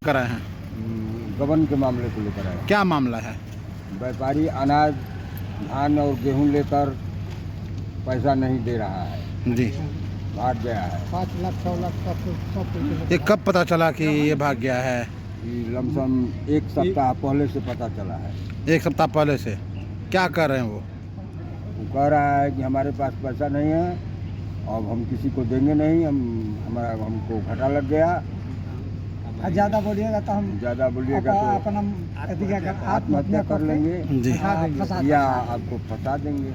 लेकर आए हैं? गबन के मामले को लेकर आए। क्या मामला है? व्यापारी अनाज, धान और गेहूं लेकर पैसा नहीं दे रहा है, जी। भाग गया है। 5 लाख 6 लाख सब ये कब पता चला कि ये भाग गया है? ये लमसम 1 सप्ताह पहले से पता चला है। 1 सप्ताह पहले से। क्या कर रहे हैं वो? वो कह रहा है कि हमारे पास पैसा नहीं है, अब हम किसी को देंगे नहीं, हमको घाटा लग गया। ज़्यादा बोलिएगा तो हम ज़्यादा बोलिएगा तो अपना आत्महत्या कर लेंगे जी। या आपको फंसा देंगे।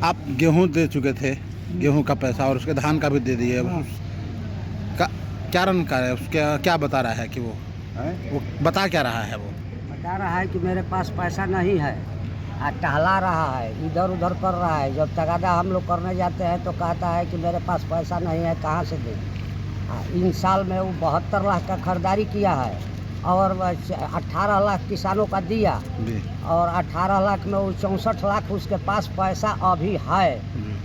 आप गेहूं दे चुके थे, गेहूं का पैसा और उसके धान का भी दे दिए। क्या रन का है उसके, क्या बता रहा है कि वो बता क्या रहा है? वो बता रहा है कि मेरे पास पैसा नहीं है, टहला रहा है, इधर उधर कर रहा है। जब तगादा हम लोग करने जाते हैं तो कहता है कि मेरे पास पैसा नहीं है, कहाँ से दें। इन साल में वो 72 लाख का खरीदारी किया है और 18 लाख किसानों का दिया और 18 लाख में वो 64 लाख उसके पास पैसा अभी है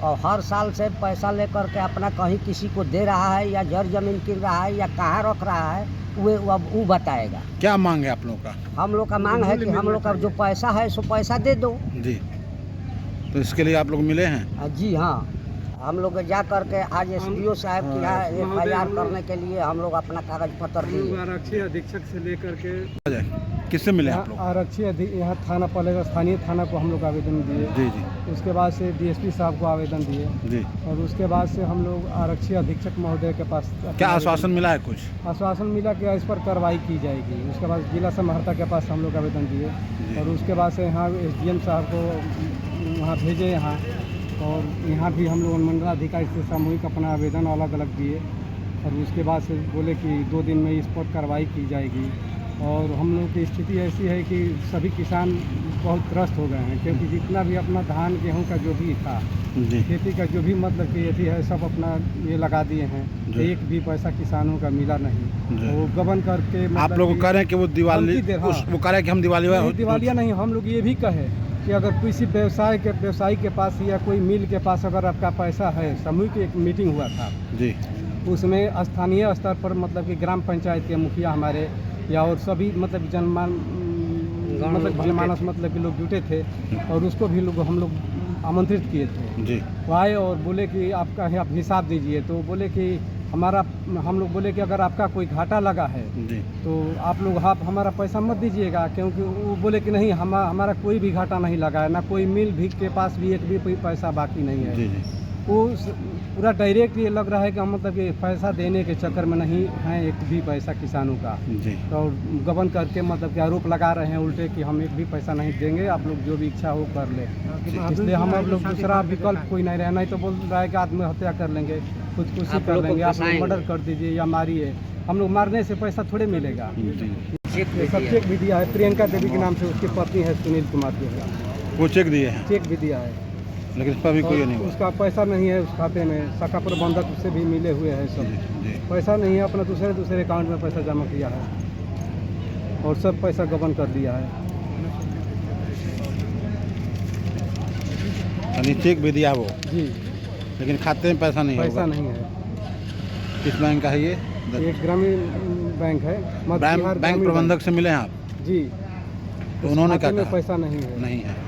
और हर साल से पैसा लेकर के अपना कहीं किसी को दे रहा है या जर जमीन किन रहा है या कहाँ रख रहा है, वो बताएगा। क्या मांग है आप लोगों का? हम लोग का मांग है कि हम लोग का जो पैसा है सो पैसा दे दो। जी। तो इसके लिए आप लोग मिले हैं? जी हाँ, हम लोग जा करके आज एसडीओ साहब के यहाँ FIR करने के लिए हम लोग अपना कागज पत्र दिए। आरक्षी अधीक्षक से लेकर के किससे मिले आप लोग? आरक्षी यहाँ थाना, पहले स्थानीय थाना को हम लोग आवेदन दिए। जी जी। उसके बाद से DSP साहब को आवेदन दिए जी। और उसके बाद से हम लोग आरक्षी अधीक्षक महोदय के पास क्या आश्वासन मिला है? कुछ आश्वासन मिला कि इस पर कार्रवाई की जाएगी। उसके बाद जिला समाहर्ता के पास हम लोग आवेदन दिए और उसके बाद से यहाँ SDM साहब को वहाँ भेजे यहाँ, और यहाँ भी हम लोग अनुमंडलाधिकारी से सामूहिक अपना आवेदन अलग अलग दिए और उसके बाद से बोले कि 2 दिन में इस पर कार्रवाई की जाएगी। और हम लोग की स्थिति ऐसी है कि सभी किसान बहुत त्रस्त हो गए हैं, क्योंकि जितना भी अपना धान गेहूं का जो भी था, खेती का जो भी मतलब कि यदि है सब अपना ये लगा दिए हैं, एक भी पैसा किसानों का मिला नहीं। वो गबन करके आप लोग कह रहे हैं कि वो दिवाली, वो कह रहे हैं कि हम दिवालिया नहीं, हम लोग ये भी कहे कि अगर किसी व्यवसायी के पास या कोई मिल के पास अगर आपका पैसा है, सामूहिक एक मीटिंग हुआ था जी, उसमें स्थानीय स्तर पर मतलब कि ग्राम पंचायत के मुखिया हमारे या और सभी मतलब जनमानस मतलब कि लोग जुटे थे और उसको भी लोग हम लोग आमंत्रित किए थे जी। वो आए और बोले कि आपका आप हिसाब दीजिए। तो बोले कि हम लोग बोले कि अगर आपका कोई घाटा लगा है जी, तो आप लोग हमारा पैसा मत दीजिएगा, क्योंकि वो बोले कि नहीं हमारा कोई भी घाटा नहीं लगा है, ना कोई मिल भी के पास भी एक भी पैसा बाकी नहीं है। जी जी। वो पूरा डायरेक्ट ये लग रहा है कि हम मतलब कि पैसा देने के चक्कर में नहीं है एक भी पैसा किसानों का जी। तो गबन करके मतलब कि आरोप लगा रहे हैं उल्टे कि हम एक भी पैसा नहीं देंगे, आप लोग जो भी इच्छा हो कर ले। इसलिए हम लोग दूसरा विकल्प कोई नहीं रहा, नहीं तो बोल रहा है कि आत्महत्या कर लेंगे, खुदकुशी कर लेंगे, आप लोग मर्डर कर दीजिए या मारिए। हम लोग मारने से पैसा थोड़े मिलेगा। सब चेक भी दिया है, प्रियंका देवी के नाम से उसकी पत्नी है सुनील कुमार जो है, वो चेक दिए हैं? चेक भी दिया है, लेकिन इस पर भी कोई नहीं हुआ। उसका पैसा नहीं है उस खाते में। शाखा प्रबंधक से भी मिले हुए हैं, सब पैसा नहीं है, अपना दूसरे अकाउंट में पैसा जमा किया है और सब पैसा गबन कर दिया है। यानी चेक भी दिया वो जी, लेकिन खाते में पैसा नहीं पैसा नहीं है। किस बैंक का है ये? एक ग्रामीण बैंक है, बैंक प्रबंधक से मिले हैं आप? जी। तो उन्होंने क्या कहा? कहा? पैसा नहीं है। नहीं है।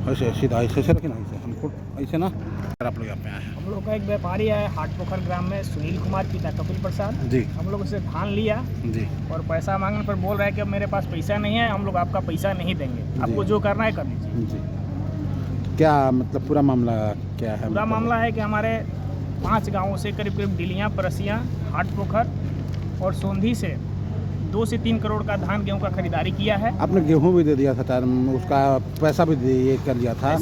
ऐसे सीधा ऐसे से रखें ना, ऐसे हमको ऐसे ना। आप लोग यहाँ पे आए हैं? हम लोग का एक व्यापारी है हाटपोखर ग्राम में, सुनील कुमार पिता कपिल प्रसाद जी। हम लोग उसे धान लिया जी और पैसा मांगने पर बोल रहा है कि अब मेरे पास पैसा नहीं है, हम लोग आपका पैसा नहीं देंगे, आपको जो करना है कर लीजिए। जी। क्या मतलब पूरा मामला क्या है? पूरा मामला है कि हमारे 5 गाँवों से करीब डिलियाँ, परसियाँ, हाटपोखर और सोंधी से 2 से 3 करोड़ का धान गेहूं का खरीदारी किया है। आपने गेहूं भी दे दिया था टाइम, उसका पैसा भी ये कर लिया था?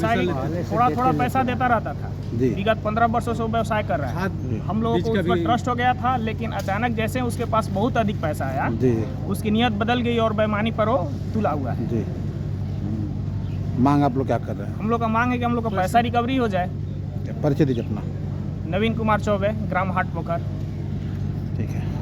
थोड़ा थोड़ा पैसा देता रहता था जी। विगत 15 वर्षों से व्यवसाय कर रहा है। हम लोगों को उस पर ट्रस्ट हो गया था, लेकिन अचानक जैसे उसके पास बहुत अधिक पैसा आया जी, उसकी नीयत बदल गई और बेईमानी पर वो तुला हुआ है। जी। मांग आप लोग क्या कर रहे हम लोग का मांग है कि हम लोग का पैसा रिकवरी हो जाए। हैं? परिचय दीजिए अपना। नवीन कुमार चौबे, ग्राम हाट पोखर। ठीक है।